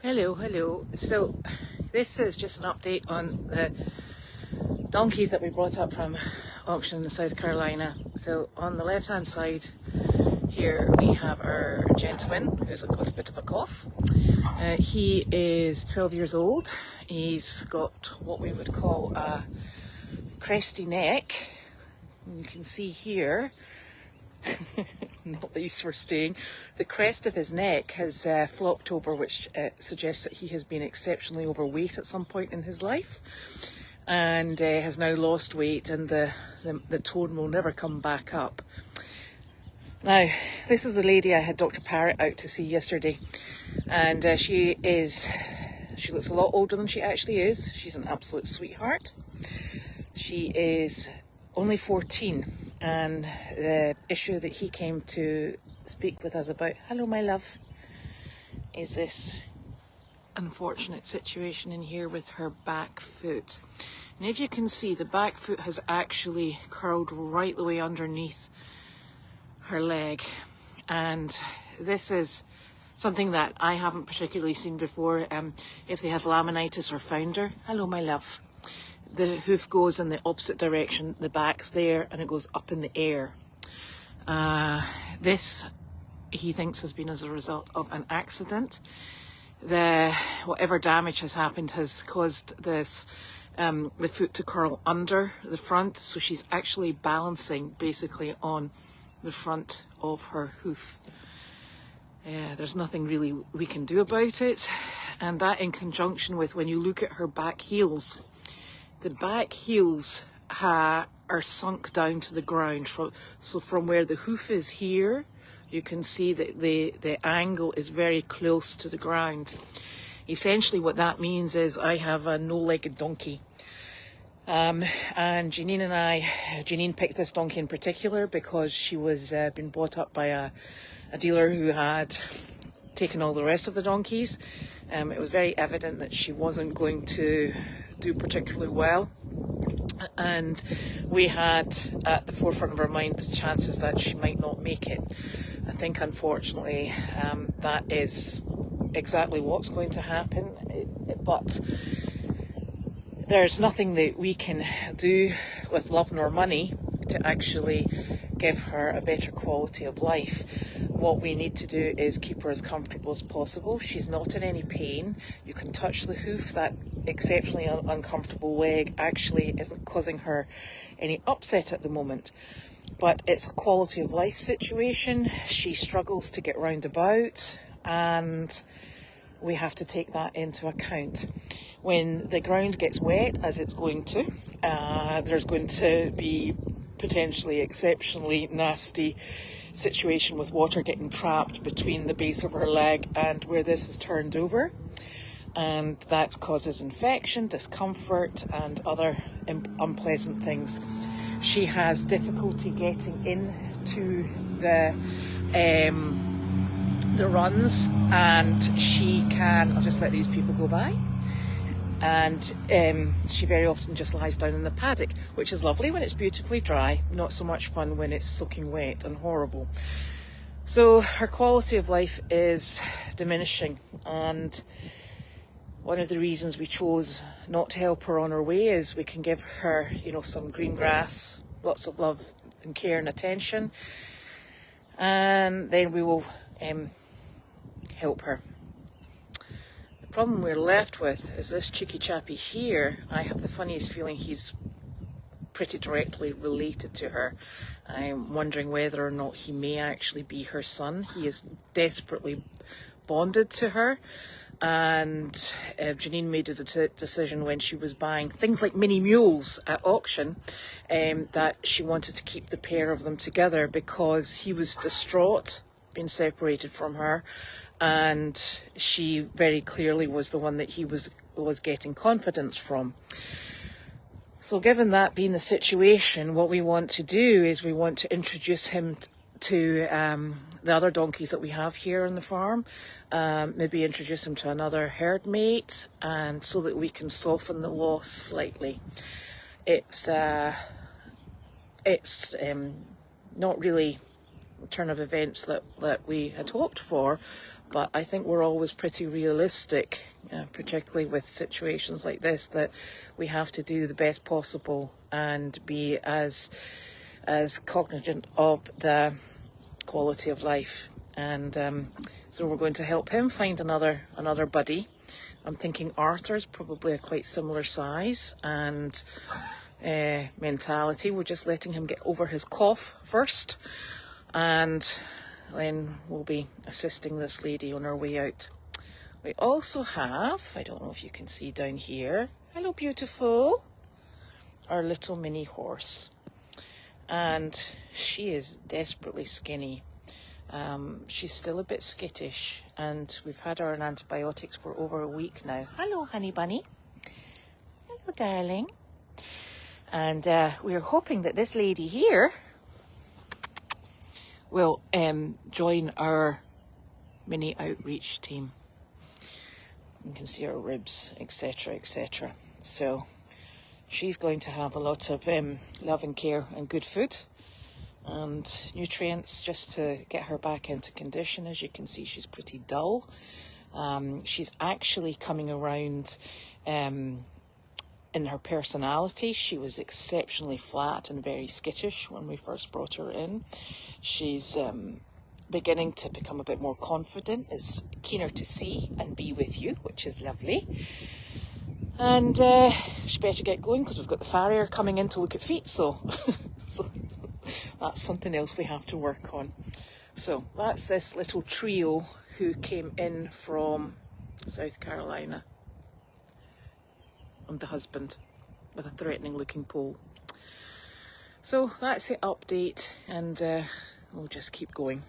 Hello. So this is just an update on the donkeys that we brought up from auction in South Carolina. So on the left hand side here we have our gentleman who's got a bit of a cough. He is 12 years old. He's got what we would call a cresty neck. You can see here, not least for staying, the crest of his neck has flopped over, which suggests that he has been exceptionally overweight at some point in his life and has now lost weight, and the tone will never come back up. Now, this was a lady I had Dr. Parrott out to see yesterday, and she looks a lot older than she actually is. She's an absolute sweetheart. She is only 14, and the issue that he came to speak with us about, hello my love, is this unfortunate situation in here with her back foot. And if you can see, the back foot has actually curled right the way underneath her leg, and this is something that I haven't particularly seen before. If they have laminitis or founder, hello my love, the hoof goes in the opposite direction, the back's there and it goes up in the air. This, he thinks, has been as a result of an accident. Whatever damage has happened has caused this the foot to curl under the front, so she's actually balancing basically on the front of her hoof. There's nothing really we can do about it, and that in conjunction with, when you look at her back heels, the back heels are sunk down to the ground. So from where the hoof is here, you can see that the angle is very close to the ground. Essentially what that means is I have a no-legged donkey. And Janine picked this donkey in particular because she was been bought up by a dealer who had taken all the rest of the donkeys. It was very evident that she wasn't going to do particularly well, and we had at the forefront of our mind the chances that she might not make it. I think unfortunately that is exactly what's going to happen, but there's nothing that we can do with love nor money to actually give her a better quality of life. What we need to do is keep her as comfortable as possible. She's not in any pain. You can touch the hoof. That exceptionally uncomfortable leg actually isn't causing her any upset at the moment, but it's a quality of life situation. She struggles to get round about, and we have to take that into account. When the ground gets wet, as it's going to, there's going to be potentially exceptionally nasty situation with water getting trapped between the base of her leg and where this is turned over, and that causes infection, discomfort and other unpleasant things. She has difficulty getting into the runs, and she can, I'll just let these people go by, and she very often just lies down in the paddock, which is lovely when it's beautifully dry, not so much fun when it's soaking wet and horrible. So her quality of life is diminishing, and one of the reasons we chose not to help her on her way is we can give her, some green grass, lots of love and care and attention, and then we will help her. The problem we're left with is this cheeky chappy here. I have the funniest feeling he's pretty directly related to her. I'm wondering whether or not he may actually be her son. He is desperately bonded to her, and Janine made a decision when she was buying things like mini mules at auction that she wanted to keep the pair of them together because he was distraught being separated from her, and she very clearly was the one that he was getting confidence from. So given that being the situation, what we want to do is we want to introduce him to the other donkeys that we have here on the farm, maybe introduce him to another herd mate, and so that we can soften the loss slightly. It's not really turn of events that we had hoped for, But I think we're always pretty realistic, particularly with situations like this, that we have to do the best possible and be as cognizant of the quality of life. And so we're going to help him find another buddy. I'm thinking Arthur's probably a quite similar size and mentality. We're just letting him get over his cough first, and then we'll be assisting this lady on her way out. We also have, I don't know if you can see down here, hello beautiful, our little mini horse. And she is desperately skinny. She's still a bit skittish, and we've had her on antibiotics for over a week now. Hello, honey bunny. Hello, darling. And we're hoping that this lady here will join our mini outreach team. You can see her ribs, etc., etc. So she's going to have a lot of love and care and good food and nutrients just to get her back into condition. As you can see, she's pretty dull. She's actually coming around in her personality. She was exceptionally flat and very skittish when we first brought her in. She's beginning to become a bit more confident, is keener to see and be with you, which is lovely. And she better get going because we've got the farrier coming in to look at feet, so that's something else we have to work on. So that's this little trio who came in from South Carolina, and the husband with a threatening looking pole. So that's the update, and we'll just keep going.